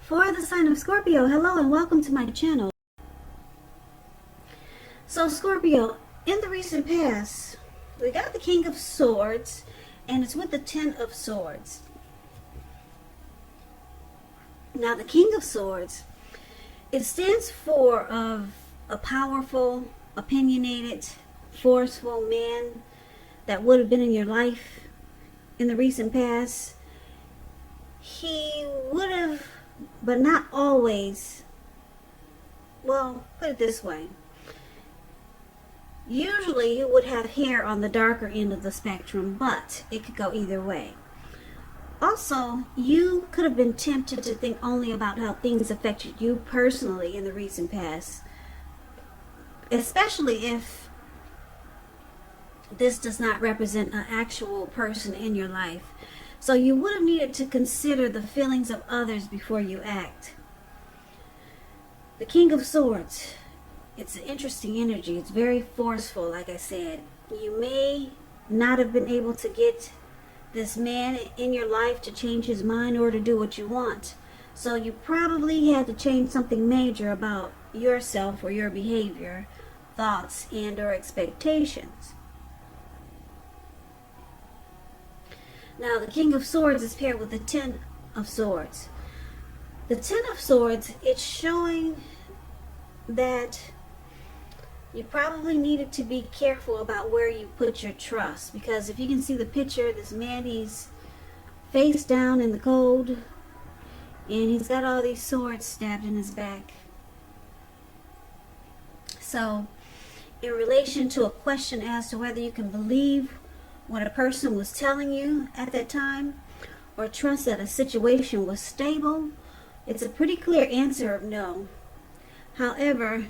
For the sign of Scorpio, hello and welcome to my channel. So Scorpio, in the recent past, we got the King of Swords, and it's with the Ten of Swords. Now the King of Swords, it stands for a powerful, opinionated, forceful man that would have been in your life in the recent past. He would have, but not always. Well, put it this way. Usually you would have hair on the darker end of the spectrum, but it could go either way. Also, you could have been tempted to think only about how things affected you personally in the recent past, especially if this does not represent an actual person in your life. So you would have needed to consider the feelings of others before you act. The King of Swords, it's an interesting energy. It's very forceful, like I said. You may not have been able to get this man in your life to change his mind or to do what you want. So you probably had to change something major about yourself or your behavior, thoughts, and or expectations. Now, the King of Swords is paired with the Ten of Swords. The Ten of Swords, it's showing that you probably needed to be careful about where you put your trust. Because if you can see the picture, this man, he's face down in the cold, and he's got all these swords stabbed in his back. So, in relation to a question as to whether you can believe what a person was telling you at that time, or trust that a situation was stable, it's a pretty clear answer of no. However,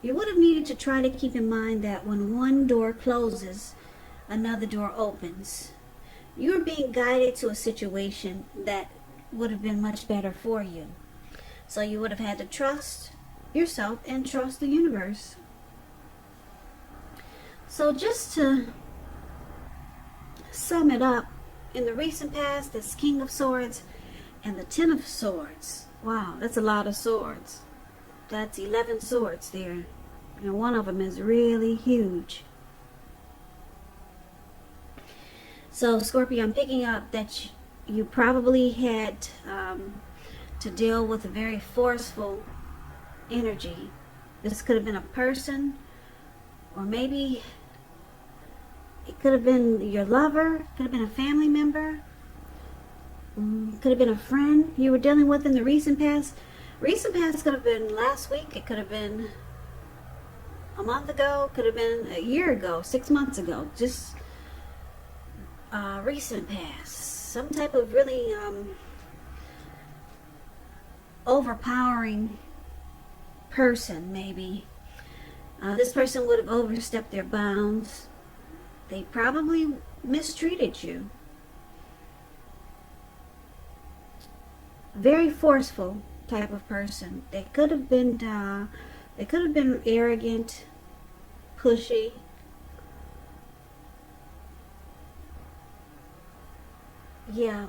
you would have needed to try to keep in mind that when one door closes, another door opens. You're being guided to a situation that would have been much better for you. So you would have had to trust yourself and trust the universe. So just to sum it up, in the recent past, this King of Swords and the Ten of Swords. Wow, that's a lot of swords. That's 11 swords there. And one of them is really huge. So, Scorpio, I'm picking up that you probably had to deal with a very forceful energy. This could have been a person, or maybe it could have been your lover, could have been a family member, could have been a friend you were dealing with in the recent past. Recent past could have been last week, it could have been a month ago, could have been a year ago, 6 months ago. Just recent past. Some type of really overpowering person, maybe. This person would have overstepped their bounds. They probably mistreated you. Very forceful type of person. They could have been arrogant, pushy. Yeah.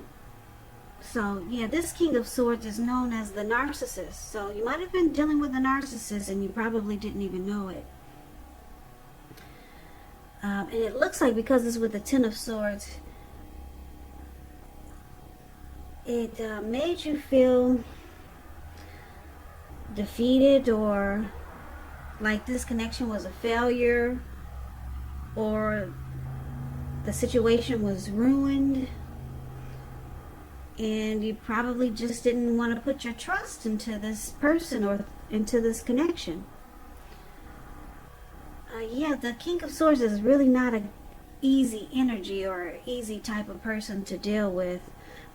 So, yeah, this King of Swords is known as the narcissist. So you might have been dealing with a narcissist and you probably didn't even know it. And it looks like, because it's with the Ten of Swords, it made you feel defeated, or like this connection was a failure, or the situation was ruined, and you probably just didn't want to put your trust into this person or into this connection. Yeah, the King of Swords is really not an easy energy or easy type of person to deal with.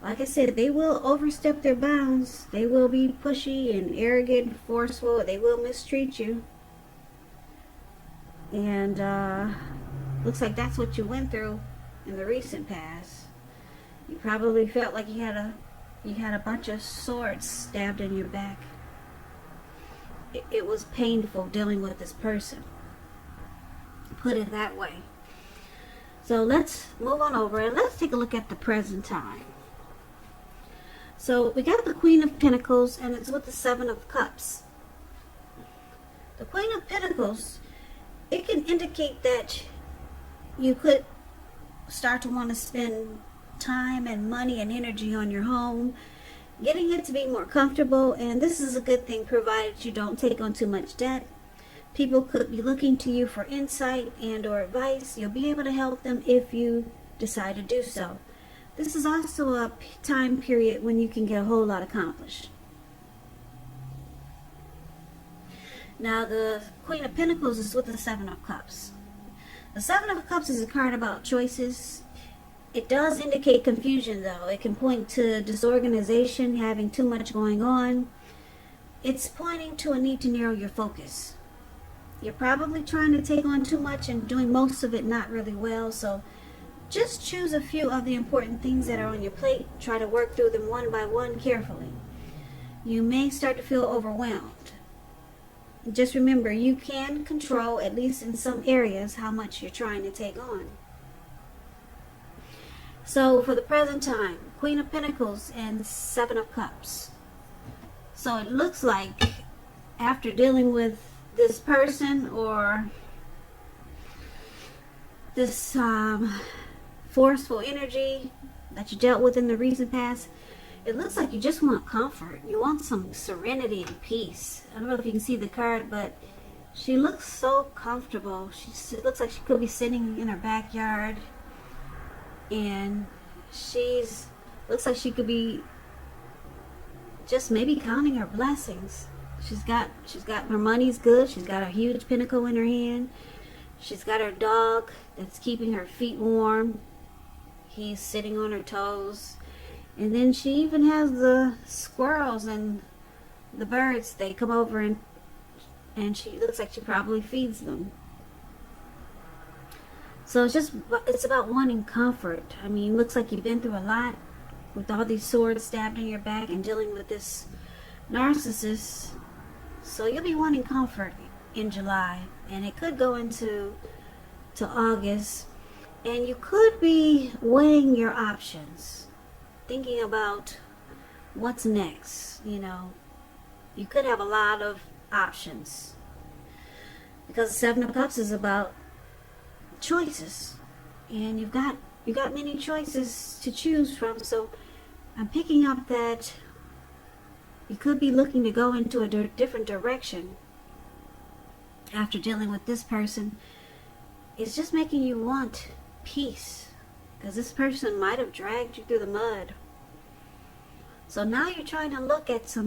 Like I said, they will overstep their bounds. They will be pushy and arrogant and forceful. They will mistreat you. And looks like that's what you went through in the recent past. You probably felt like you had a bunch of swords stabbed in your back. It was painful dealing with this person. Put it that way. So let's move on over and let's take a look at the present time. So we got the Queen of Pentacles, and it's with the Seven of Cups. The Queen of Pentacles, it can indicate that you could start to want to spend time and money and energy on your home, getting it to be more comfortable, and this is a good thing provided you don't take on too much debt. People could be looking to you for insight and or advice. You'll be able to help them if you decide to do so. This is also a time period when you can get a whole lot accomplished. Now the Queen of Pentacles is with the Seven of Cups. The Seven of Cups is a card about choices. It does indicate confusion though. It can point to disorganization, having too much going on. It's pointing to a need to narrow your focus. You're probably trying to take on too much and doing most of it not really well, so just choose a few of the important things that are on your plate. Try to work through them one by one carefully. You may start to feel overwhelmed. Just remember, you can control, at least in some areas, how much you're trying to take on. So for the present time, Queen of Pentacles and Seven of Cups. So it looks like after dealing with this person or this forceful energy that you dealt with in the recent past, it looks like you just want comfort. You want some serenity and peace. I don't know if you can see the card, but she looks so comfortable. It looks like she could be sitting in her backyard, and looks like she could be just maybe counting her blessings. She's got her money's good. She's got a huge pentacle in her hand. She's got her dog that's keeping her feet warm. He's sitting on her toes. And then she even has the squirrels and the birds. They come over and she looks like she probably feeds them. So it's about wanting comfort. I mean, looks like you've been through a lot with all these swords stabbed in your back and dealing with this narcissist. So you'll be wanting comfort in July, and it could go into August, and you could be weighing your options, thinking about what's next. You could have a lot of options because the Seven of Cups is about choices, and you've got many choices to choose from. So I'm picking up that you could be looking to go into a different direction after dealing with this person. It's just making you want peace, because this person might have dragged you through the mud. So now you're trying to look at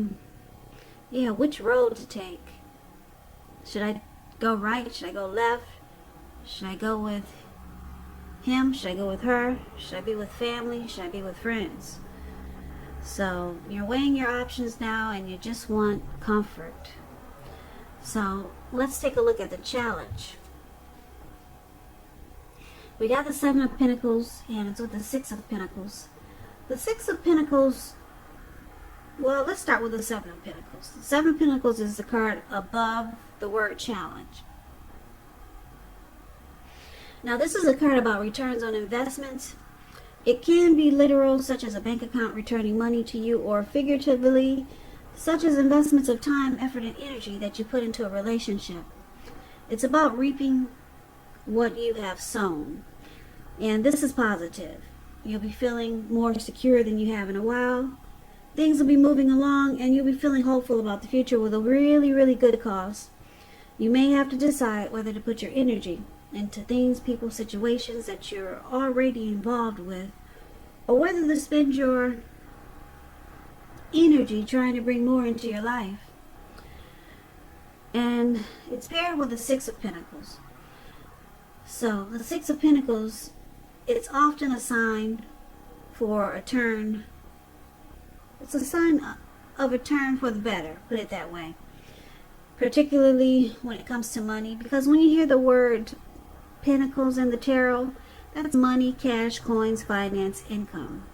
which road to take. Should I go right? Should I go left? Should I go with him? Should I go with her? Should I be with family? Should I be with friends? So you're weighing your options now, and you just want comfort. So let's take a look at the challenge. We got the Seven of Pentacles, and it's with the Six of Pentacles. The Six of Pentacles, well, let's start with the Seven of Pentacles. The Seven of Pentacles is the card above the word challenge. Now, this is a card about returns on investments. It can be literal, such as a bank account returning money to you, or figuratively, such as investments of time, effort, and energy that you put into a relationship. It's about reaping what you have sown. And this is positive. You'll be feeling more secure than you have in a while. Things will be moving along, and you'll be feeling hopeful about the future with a really, really good cause. You may have to decide whether to put your energy into things, people, situations that you're already involved with, or whether to spend your energy trying to bring more into your life. And it's paired with the Six of Pentacles. So the Six of Pentacles, it's often a sign for a turn. It's a sign of a turn for the better, put it that way. Particularly when it comes to money, because when you hear the word Pentacles in the tarot, that's money, cash, coins, finance, income.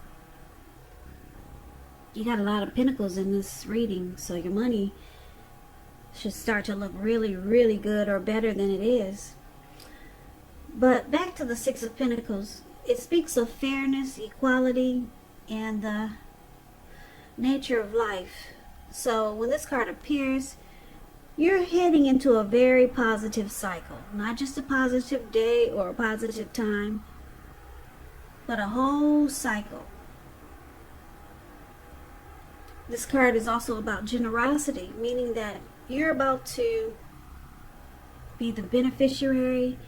You got a lot of pentacles in this reading, so your money should start to look really, really good, or better than it is. But back to the Six of Pentacles, it speaks of fairness, equality, and the nature of life. So when this card appears, you're heading into a very positive cycle. Not just a positive day or a positive time, but a whole cycle. This card is also about generosity, meaning that you're about to be the beneficiary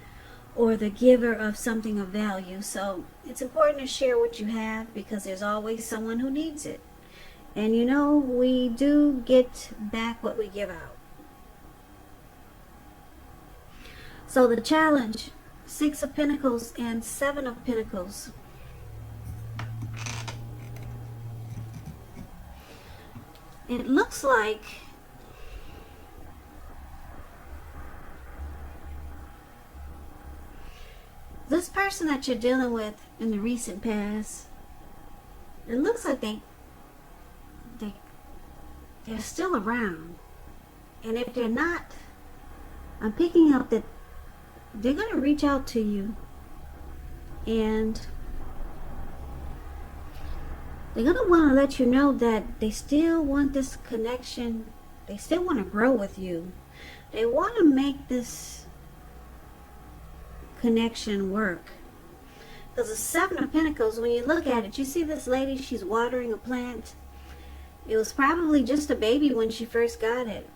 or the giver of something of value. So it's important to share what you have, because there's always someone who needs it. And you know, we do get back what we give out. So the challenge, 6 of Pentacles and 7 of Pentacles. It looks like this person that you're dealing with in the recent past, it looks like they're still around. And if they're not, I'm picking up that they're going to reach out to you, and they're going to want to let you know that they still want this connection. They still want to grow with you. They want to make this connection work. Because the 7 of Pentacles, when you look at it, you see this lady, she's watering a plant. It was probably just a baby when she first got it.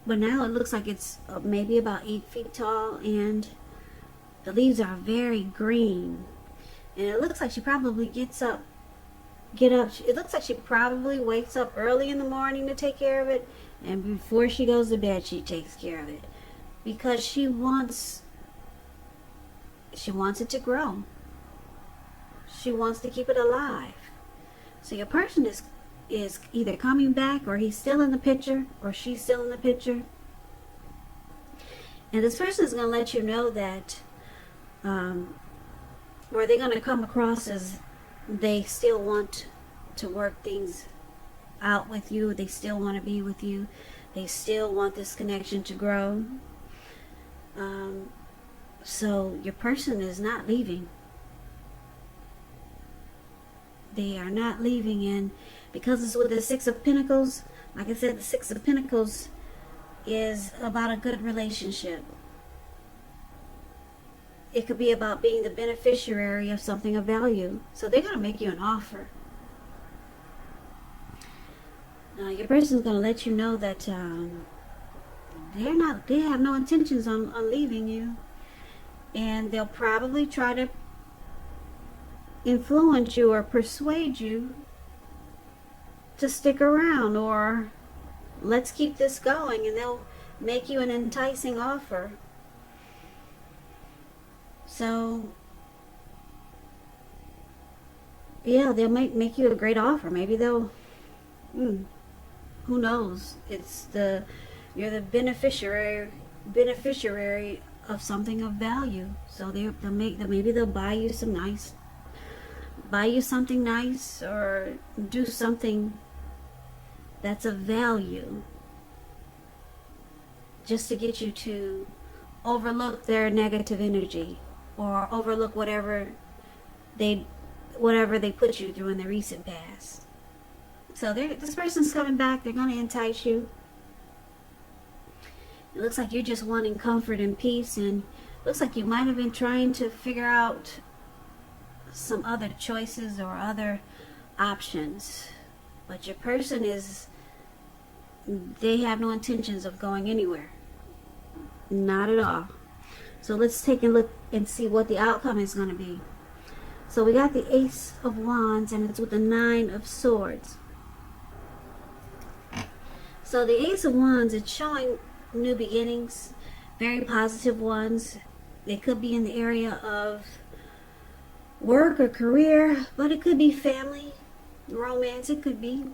But now it looks like it's maybe about 8 feet tall, and the leaves are very green. And it looks like she probably it looks like she probably wakes up early in the morning to take care of it, and before she goes to bed she takes care of it, because she wants it to grow. She wants to keep it alive. So your person is either coming back, or he's still in the picture, or she's still in the picture. And this person is going to let you know that or they're going to come across as they still want to work things out with you. They still want to be with you. They still want this connection to grow. So your person is not leaving. They are not leaving. And because it's with the 6 of Pentacles, like I said, the 6 of Pentacles is about a good relationship. It could be about being the beneficiary of something of value. So they're going to make you an offer. Your person's going to let you know that they have no intentions on leaving you. And they'll probably try to influence you or persuade you to stick around, or let's keep this going, and they'll make you an enticing offer. So yeah, they'll make you a great offer. Maybe they'll who knows, you're the beneficiary of something of value. So maybe they'll buy you something nice, or do something that's of value, just to get you to overlook their negative energy, or overlook whatever they put you through in the recent past. So this person's coming back. They're going to entice you. It looks like you're just wanting comfort and peace, and it looks like you might have been trying to figure out some other choices or other options. But your person they have no intentions of going anywhere. Not at all. So let's take a look and see what the outcome is going to be. So we got the Ace of Wands, and it's with the 9 of Swords. So the Ace of Wands, it's showing new beginnings, very positive ones. They could be in the area of work or career, but it could be family, romance, it could be.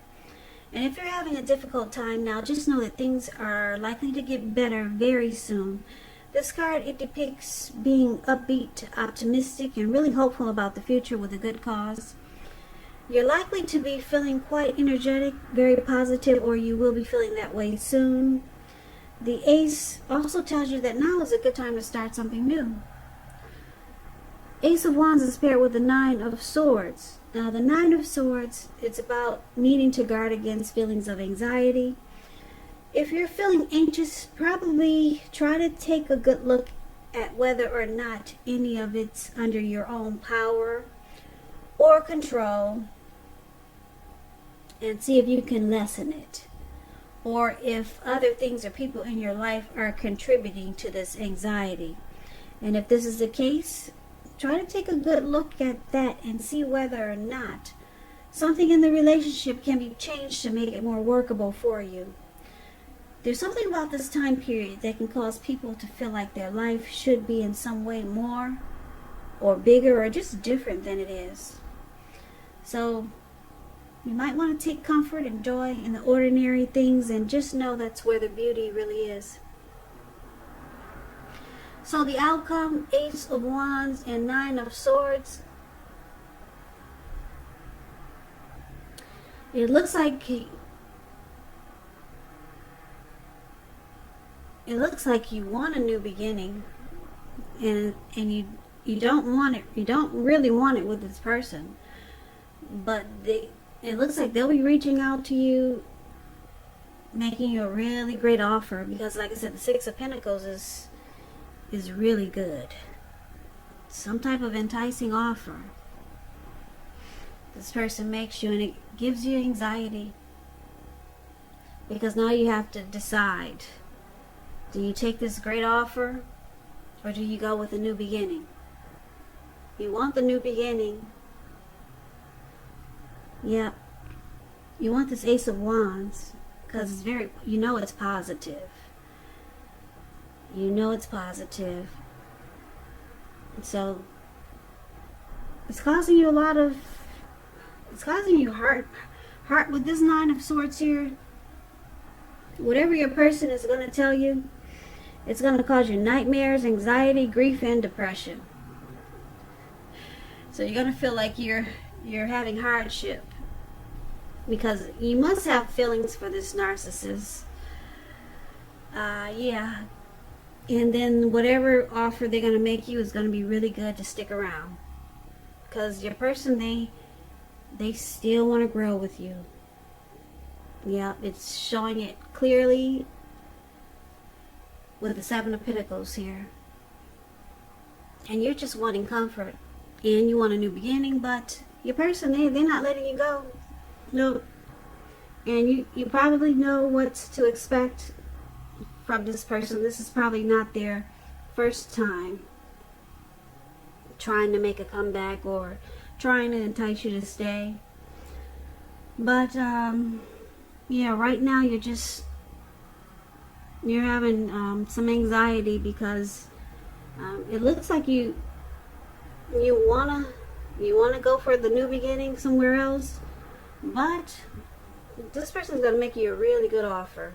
And if you're having a difficult time now, just know that things are likely to get better very soon. This card, it depicts being upbeat, optimistic, and really hopeful about the future with a good cause. You're likely to be feeling quite energetic, very positive, or you will be feeling that way soon. The Ace also tells you that now is a good time to start something new. Ace of Wands is paired with the 9 of Swords. Now, the Nine of Swords, it's about needing to guard against feelings of anxiety. If you're feeling anxious, probably try to take a good look at whether or not any of it's under your own power or control, and see if you can lessen it, or if other things or people in your life are contributing to this anxiety. And if this is the case, try to take a good look at that and see whether or not something in the relationship can be changed to make it more workable for you. There's something about this time period that can cause people to feel like their life should be in some way more or bigger or just different than it is. So you might want to take comfort and joy in the ordinary things and just know that's where the beauty really is. So the outcome, Ace of Wands and Nine of Swords. It looks like you want a new beginning, and you don't want it. You don't really want it with this person, but it looks like they'll be reaching out to you, making you a really great offer, because like I said, the Six of Pentacles is really good. Some type of enticing offer this person makes you, and it gives you anxiety, because now you have to decide, do you take this great offer or do you go with a new beginning? You want the new beginning. Yeah, you want this Ace of Wands because it's very, it's positive. You know it's positive. So it's causing you heart with this Nine of Swords here. Whatever your person is going to tell you, it's going to cause you nightmares, anxiety, grief, and depression. So you're going to feel like you're having hardship, because you must have feelings for this narcissist. Yeah. And then whatever offer they're going to make you is going to be really good to stick around, because your person, they still want to grow with you. Yeah, it's showing it clearly with the Seven of Pentacles here. And you're just wanting comfort, and you want a new beginning, but your person, they're not letting you go. No. And you probably know what to expect from this person. This is probably not their first time trying to make a comeback or trying to entice you to stay. But yeah, right now you're having some anxiety, because it looks like you wanna go for the new beginning somewhere else, but this person's gonna make you a really good offer,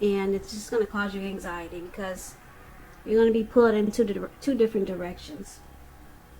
and it's just gonna cause you anxiety because you're gonna be pulled in two different directions.